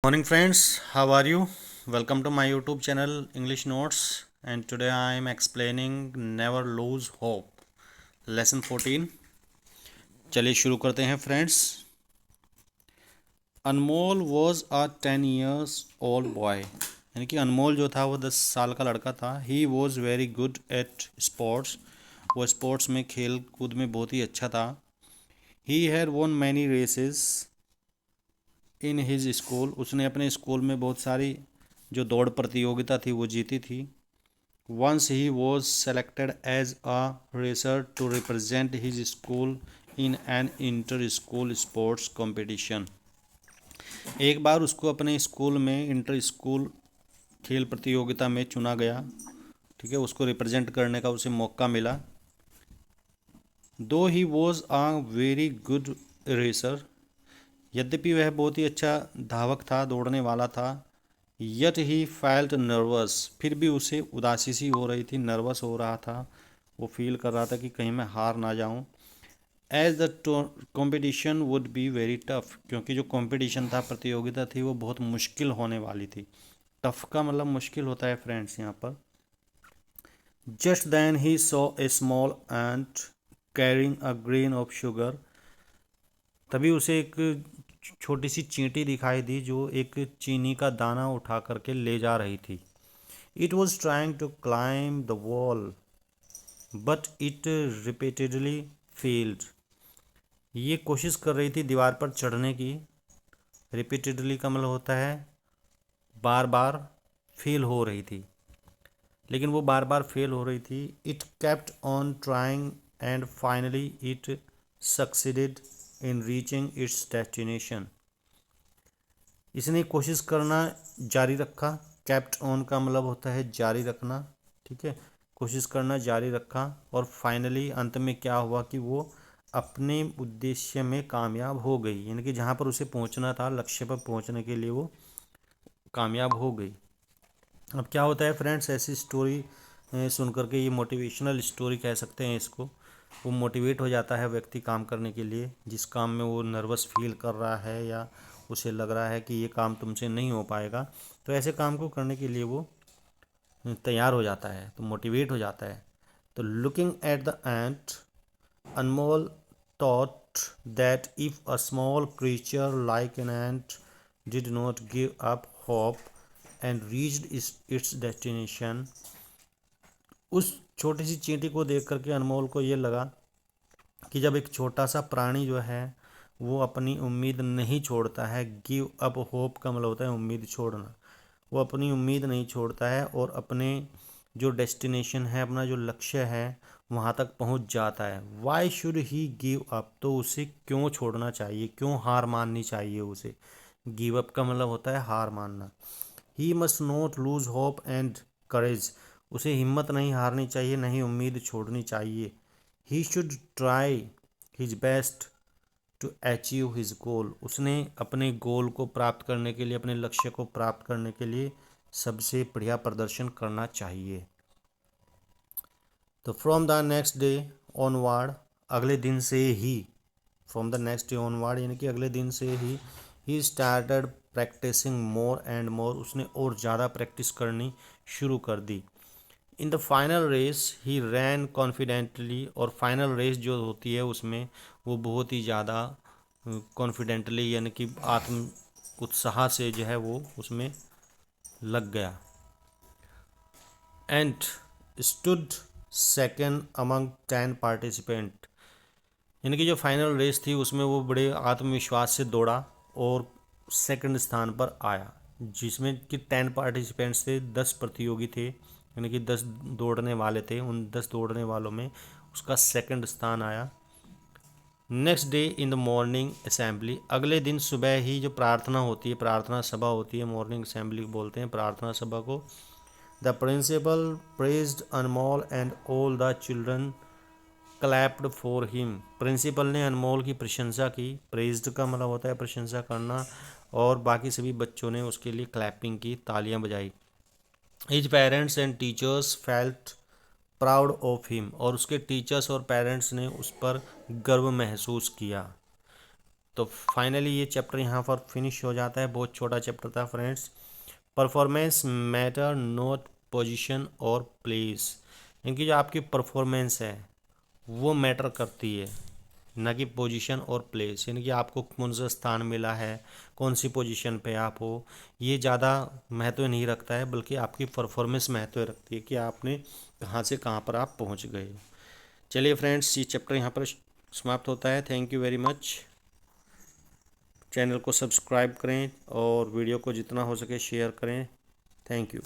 Morning friends, how are you? Welcome to my YouTube channel English Notes, and today I am explaining Never Lose Hope Lesson 14. चलिए शुरू करते हैं friends. Anmol was a 10 years old boy. यानी कि अनमोल जो था वो 10 साल का लड़का था. He was very good at sports. वो स्पोर्ट्स में खेल कूद में बहुत ही अच्छा था. He had won many races in his school. उसने अपने स्कूल में बहुत सारी जो दौड़ प्रतियोगिता थी वो जीती थी. Once he was selected as a racer to represent his school in an inter school sports competition. एक बार उसको अपने स्कूल में इंटर स्कूल खेल प्रतियोगिता में चुना गया. ठीक है, उसको रिप्रेजेंट करने का उसे मौका मिला. दो he was a very good racer. यद्यपि वह बहुत ही अच्छा धावक था, दौड़ने वाला था. Yet he felt nervous. फिर भी उसे उदासी सी हो रही थी, नर्वस हो रहा था. वो फील कर रहा था कि कहीं मैं हार ना जाऊं. As the competition would be very tough. क्योंकि जो कंपटीशन था, प्रतियोगिता थी, वो बहुत मुश्किल होने वाली थी. टफ का मतलब मुश्किल होता है फ्रेंड्स यहाँ पर. Just then he saw a small ant carrying a grain of sugar. तभी उसे एक छोटी सी चींटी दिखाई दी जो एक चीनी का दाना उठा करके ले जा रही थी. It was trying to climb the wall but it repeatedly failed. ये कोशिश कर रही थी दीवार पर चढ़ने की. रिपीटेडली का मतलब होता है बार बार फेल हो रही थी, लेकिन वो बार बार फेल हो रही थी. It kept on trying and finally it succeeded in reaching it's destination. इसने कोशिश करना जारी रखा. कैप्ट ऑन का मतलब होता है जारी रखना. ठीक है, कोशिश करना जारी रखा और फाइनली अंत में क्या हुआ कि वो अपने उद्देश्य में कामयाब हो गई. यानी कि जहाँ पर उसे पहुँचना था, लक्ष्य पर पहुँचने के लिए वो कामयाब हो गई. अब क्या होता है फ्रेंड्स, ऐसी स्टोरी सुन करके, ये मोटिवेशनल स्टोरी कह सकते हैं इसको. वो मोटिवेट हो जाता है व्यक्ति काम करने के लिए. जिस काम में वो नर्वस फील कर रहा है या उसे लग रहा है कि ये काम तुमसे नहीं हो पाएगा, तो ऐसे काम को करने के लिए वो तैयार हो जाता है, तो मोटिवेट हो जाता है. तो looking at the ant, Anmol thought that if a small creature like an ant did not give up hope and reached it's destination. उस छोटी सी चींटी को देख करके अनमोल को ये लगा कि जब एक छोटा सा प्राणी जो है वो अपनी उम्मीद नहीं छोड़ता है. गिव अप होप का मतलब होता है उम्मीद छोड़ना. वो अपनी उम्मीद नहीं छोड़ता है और अपने जो डेस्टिनेशन है, अपना जो लक्ष्य है, वहाँ तक पहुँच जाता है. Why should he give up. तो उसे क्यों छोड़ना चाहिए, क्यों हार माननी चाहिए उसे. गिव अप का मतलब होता है हार मानना. He must not lose hope and courage. उसे हिम्मत नहीं हारनी चाहिए, नहीं उम्मीद छोड़नी चाहिए. He should try his best to achieve his goal. उसने अपने गोल को प्राप्त करने के लिए, अपने लक्ष्य को प्राप्त करने के लिए सबसे बढ़िया प्रदर्शन करना चाहिए. तो from the next day onward, अगले दिन से ही, from the next day onward यानी कि अगले दिन से ही started practicing more and more. उसने और ज़्यादा प्रैक्टिस करनी शुरू कर दी. In the final race he ran confidently. और फाइनल रेस जो होती है उसमें वो बहुत ही ज़्यादा कॉन्फिडेंटली यानी कि आत्म उत्साह से जो है वो उसमें लग गया. And stood second among 10 participant. यानी कि जो फाइनल रेस थी उसमें वो बड़े आत्मविश्वास से दौड़ा और सेकंड स्थान पर आया. जिसमें कि 10 पार्टिसिपेंट्स थे, 10 प्रतियोगी थे, यानी कि 10 दौड़ने वाले थे. उन 10 दौड़ने वालों में उसका सेकंड स्थान आया. Next day in the morning assembly. अगले दिन सुबह ही जो प्रार्थना होती है, प्रार्थना सभा होती है, मॉर्निंग असेंबली बोलते हैं प्रार्थना सभा को. The principal praised Anmol and all the children clapped for him. Principal ने अनमोल की प्रशंसा की. प्रेज्ड का मतलब होता है प्रशंसा करना, और बाकी सभी बच्चों ने उसके लिए क्लैपिंग की, तालियां बजाई. His parents and teachers felt proud of him. और उसके टीचर्स और पेरेंट्स ने उस पर गर्व महसूस किया. तो फाइनली ये चैप्टर यहाँ पर फिनिश हो जाता है। बहुत छोटा चैप्टर था friends. Performance matter not position और प्लेस, यानी कि जो आपकी परफॉर्मेंस है वो मैटर करती है, ना कि पोजीशन और प्लेस, यानी कि आपको कौन सा स्थान मिला है, कौन सी पोजीशन पे आप हो, ये ज़्यादा महत्व नहीं रखता है, बल्कि आपकी परफॉर्मेंस महत्व रखती है कि आपने कहाँ से कहाँ पर आप पहुँच गए। चलिए फ्रेंड्स, ये चैप्टर यहाँ पर समाप्त होता है। Thank you very much. Channel को सब्सक्राइब करें और वीडियो को जितना हो सके शेयर करें। Thank you.